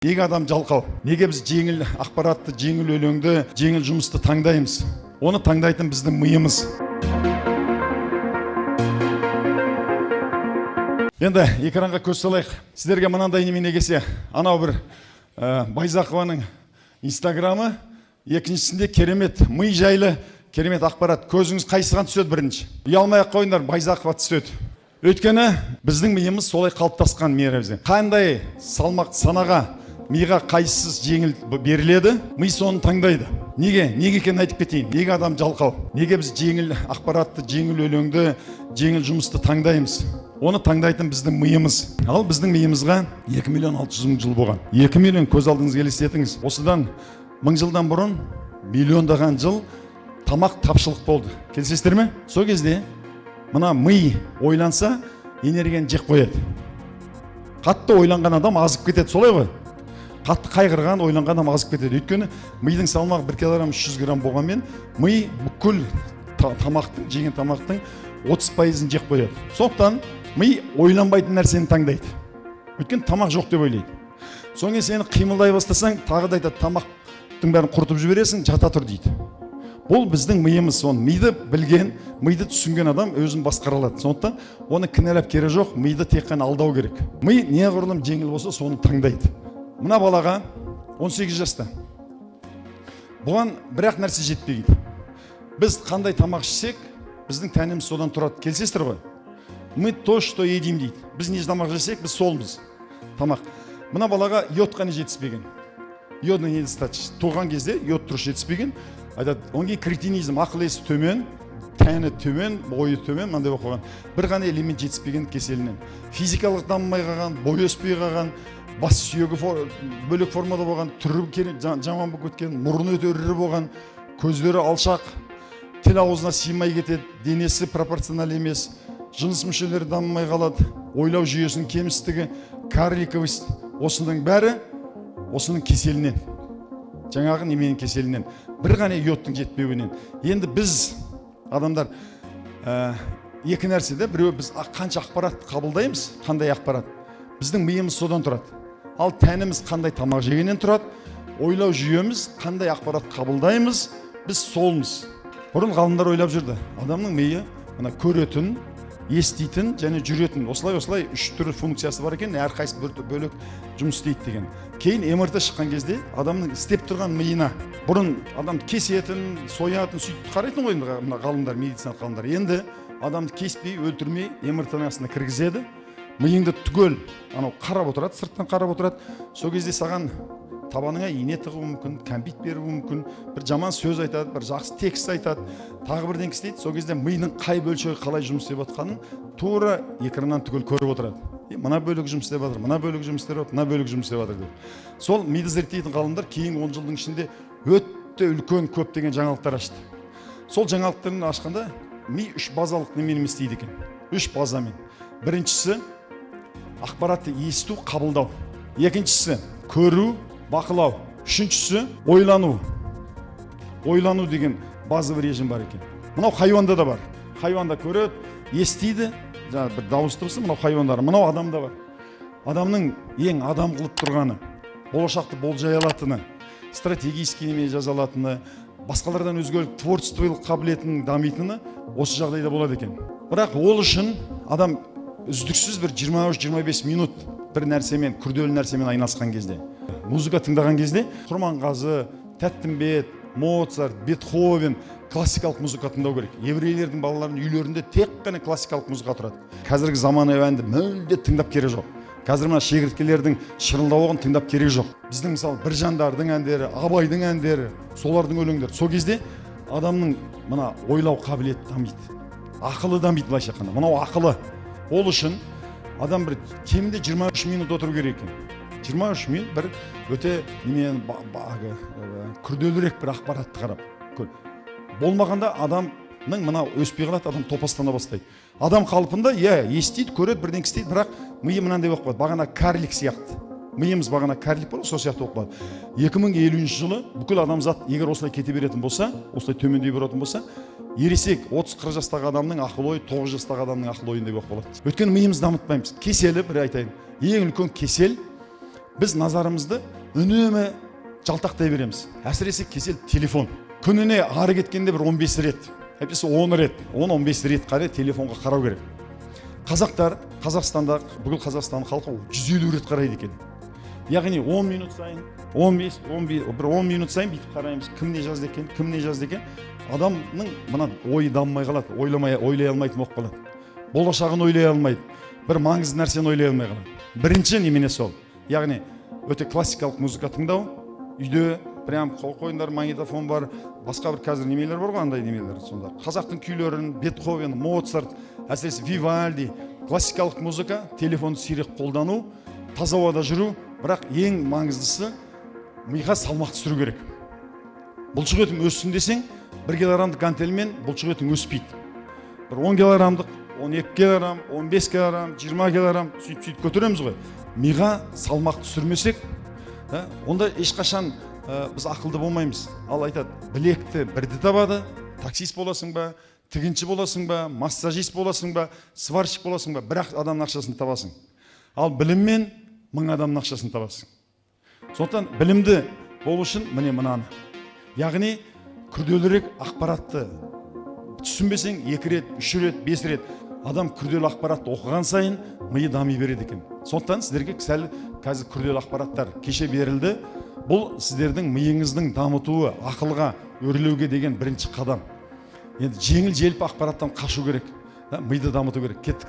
Неге адам жалқау? Неге біз жеңіл ақпаратты, жеңіл өлеңді, жеңіл жұмысты таңдаймыз? Оны таңдайтын біздің миымыз. Енді экранға көз салайық. Сіздерге мынандай немене келсе, анау бір Байзақованың инстаграмы, екіншісінде керемет ми жайлы, керемет ақпарат. Көзіңіз қайсыған түседі бірінші? Ұялмай-ақ қойыңдар, Байзақова түседі. Өйткені біздің миымыз солай қалыптасқан мейірімізде. Қандай салмақ санаға миға қайсыз жеңіл беріледі, ми соны таңдайды. Неге екенін айтып кетейін. Неге адам жалқау? Неге біз жеңіл ақпаратты, жеңіл өлеңді, жеңіл жұмысты таңдаймыз? Оны таңдайтын біздің миымыз. Ал біздің миымызға 2 миллион 600 мың жыл болған. 2 миллион көз алдыңызға елестетіңіз. Осыдан 1000 жылдан бұрын миллиондаған жыл тамақ тапшылық болды. Келісесіздер ме? Сол кезде мына ми ойланса, энергияны жеп қояды. Қатты ойланған адам азып кетеді, солай ғой? Қатты қайғырған, ойланған адам азып кетеді. Өйткені мидың салмағы 1 килограмм 300 грамм болғанмен, ми бүкіл тамақтың, жеген тамақтың 30%-ын жеп қояды. Сондықтан ми ойланбайтын нәрсені таңдайды. Өйткені тамақ жоқ деп ойлайды. Соң кейін сені қимылдай бастасаң, тағы да айтады, тамақтың бәрін құртып жібересің, жата тұр дейді. Бұл біздің миымыз. Соны миды білген, миды түсінген адам өзін басқара алады. Сондықтан оны кінәлап керегі жоқ, миды тек қана алдау керек. Ми неғұрлым жеңіл болса, соны таңдайды. Мына балаға 18 жаста. Бұған бір-ақ нәрсе жетпейді. Біз қандай тамақ ішсек, біздің тәніміз содан тұрады. Келісесіздер ғой? Мы то, что едим дейді. Біз не тамақ жесек, біз солмыз. Тамақ. Мына балаға йод қана жетіспеген. Йодный недостаточно. Туған кезде йод дұрыс жетіспеген. Айтады, оңға кретинизм, ақыл есі төмен, тәні төмен, бойы төмен, мынандай болып қалған. Bir ғана элемент жетіспеген кеселінен. Физикалық дамымай қалған, бой өспей қалған, бас сүйегі бөлек формада болған, түрі жаман болып кеткен, мұрны өте ірі болған, көздері алшақ, тіл аузына сыймай кетеді, денесі пропорционал емес, жыныс мүшелері дамымай қалады, ойлау жүйесінің кемістігі, карликовость, осының бәрі осының кеселінен. Жаңағы неменің кеселінен. Bir ғана йодтың жетпеуінен. Енді біз адамдар екі нәрседе, біреу біз қанша ақпарат қабылдаймыз, қандай ақпарат. Біздің миымыз содан тұрады. Ал тәніміз қандай тамақ жегеннен тұрады, ойлау жүйеміз қандай ақпарат қабылдаймыз, біз солмыз. Бұрын ғалымдар ойлап жүрді. Адамның миы көретін, еститін және жүретін. Осылай үш түрлі функциясы бар екен, әрқайсы бөлек жұмыс істейді деген. Кейін МРТ шыққан кезде адамның істеп тұрған миына бұрын адам кесетін, соятын, сөйтіп қарайтын ғой ғалымдар, медицина ғалымдар. Енді адамды кеспей, өлтірмей МРТ-ның астына кіргізеді. Миыңды түгел қарап отырады, сырттан қарап отырады. Сол кезде саған табаныңа ине тығуы мүмкін, кәмпит беруі мүмкін, бір жаман сөз айтады, бір жақсы текст айтады, тағы бірден істейді. Сол кезде миының қай бөлшегі қалай жұмыс істеп жатқанын тура экраннан түгел көріп отырады. Мына бөлік жұмыс істеп жатыр, мына бөлік жұмыс істеп жатыр, мына бөлік жұмыс істеп жатыр деп. Сол миды зерттейтін ғалымдар кейін 10 жылдың ішінде өте үлкен көптеген жаңалықтар ашты. Сол жаңалықтарын ашқанда ми 3 базалық немен істейді екен. 3 базамен. Біріншісі ақпаратты есту, қабылдау. Екіншісі көру, бақылау. Үшіншісі ойлану. Ойлану деген базовый режим бар екен. Мынау хайуанда да бар. Хайуанда көреді, естиді, бір дауыс дыбысы, мынау хайуандар, мынау адамда бар. Адамның ең адам қылып тұрғаны, болашақты болжай алатыны, стратегический неме жаза алатыны, басқалардан өзгелік творчестволық қабілетінің дамитыны осы жағдайда болады екен. Бірақ ол үшін адам үздіксіз бір 23-25 минут бір нәрсемен, күрделі нәрсемен айналысқан кезде, музыка тыңдаған кезде, Құрманғазы, Тәттімбет, Моцарт, Бетховен, классикалық музыка тыңдау керек. Еврейлердің балаларының үйлерінде тек қана классикалық музыка тұрады. Қазіргі заманауи әнді мүлде тыңдап керек жоқ. Қазір мына шегірткелердің шырылдауын тыңдап керек жоқ. Біздің мысалы Біржандардың әндері, Абайдың әндері, солардың өлеңдері. Сол кезде адамның мына ойлау қабілеті дамиды. Ақылы дамиды былайша айтқанда. Мынау ақылы. Ол үшін адам бір кемінде 23 минут отыру керек екен. 23 минут бір өте күрделірек бір ақпаратты қарап. Болмағанда адамның мына өспей қалады, адам топастана бастайды. Адам қалпында, естиді, көреді, бірден істейді, бірақ миы мынандай болып қалады. Бағана карлик сияқты. Миымыз бағана карлик бар, сол сияқты болып қалады. 2050 жылы бүкіл адамзат егер осылай кете беретін болса, осылай төмендей беретін болса, ересек 30-40 жастағы адамның ақыл ойы 9 жастағы адамның ақыл ойындай болып қалады. Өйткені миымызды дамытпаймыз. Кеселі бір айтайын. Ең үлкен кесел біз назарымызды үнемі жалтақтай береміз. Әсіресе кесел телефон. Күніне ары кеткенде бір 15 рет, әйтпесе 10 рет, 10-15 рет қарай телефонға қарау керек. Қазақтар, Қазақстанда, бүкіл Қазақстан халқы 150 рет қарайды екен. Яғни 10 минут сайын, 10 минут сайын бүйтіп қараймыз, кім не жазды екен, кім не жазды екен. Адамның мына ойы дамымай қалады, ойлай алмайтын болып қалады. Болашағын ойлай алмайды, бір маңызды нәрсені ойлай алмай қалады. Бірінші немене сол. Яғни өте классикалық музыка тыңдау, үйде прям қойындар, магнитофон бар, басқа бір қазір немелер бар ғой, андай немелер сонда. Қазақтың күйлерін, Бетховен, Моцарт, әсіресе Вивальди, классикалық музыка, телефонды сирек қолдану, таза ауада жүру, бірақ ең маңыздысы миға салмақ түсіру керек. Бұлшық етім өссін десең, 1 килограммдық гантельмен бұлшық етің өспейді. Бір 10 килограммдық, 12 килограмм, 15 килограмм, 20 килограмм сөйтіп көтереміз ғой. Миға салмақ түсірмесек, онда ешқашан біз ақылды болмаймыз. Ал айтады, білекті бірді табады, таксист боласың ба, тігінші боласың ба, массажист боласың ба, сварщик боласың ба, бірақ адамның ақшасын табасың. Ал біліммен 1000 адамның ақшасын табасың. Сондықтан білімді болу үшін міне мынаны. Яғни күрделірек ақпаратты түсінбесең 2 рет, 3 рет, 5 рет адам күрделі ақпаратты оқыған сайын миы дами береді екен. Сондықтан сіздерге қазір күрделі ақпараттар кеше берілді. Бұл сіздердің миыңыздың дамытуы, ақылға өрлеуге деген бірінші қадам. Енді жеңіл желпі ақпараттан қашу керек, миды дамыту керек. Кеттік.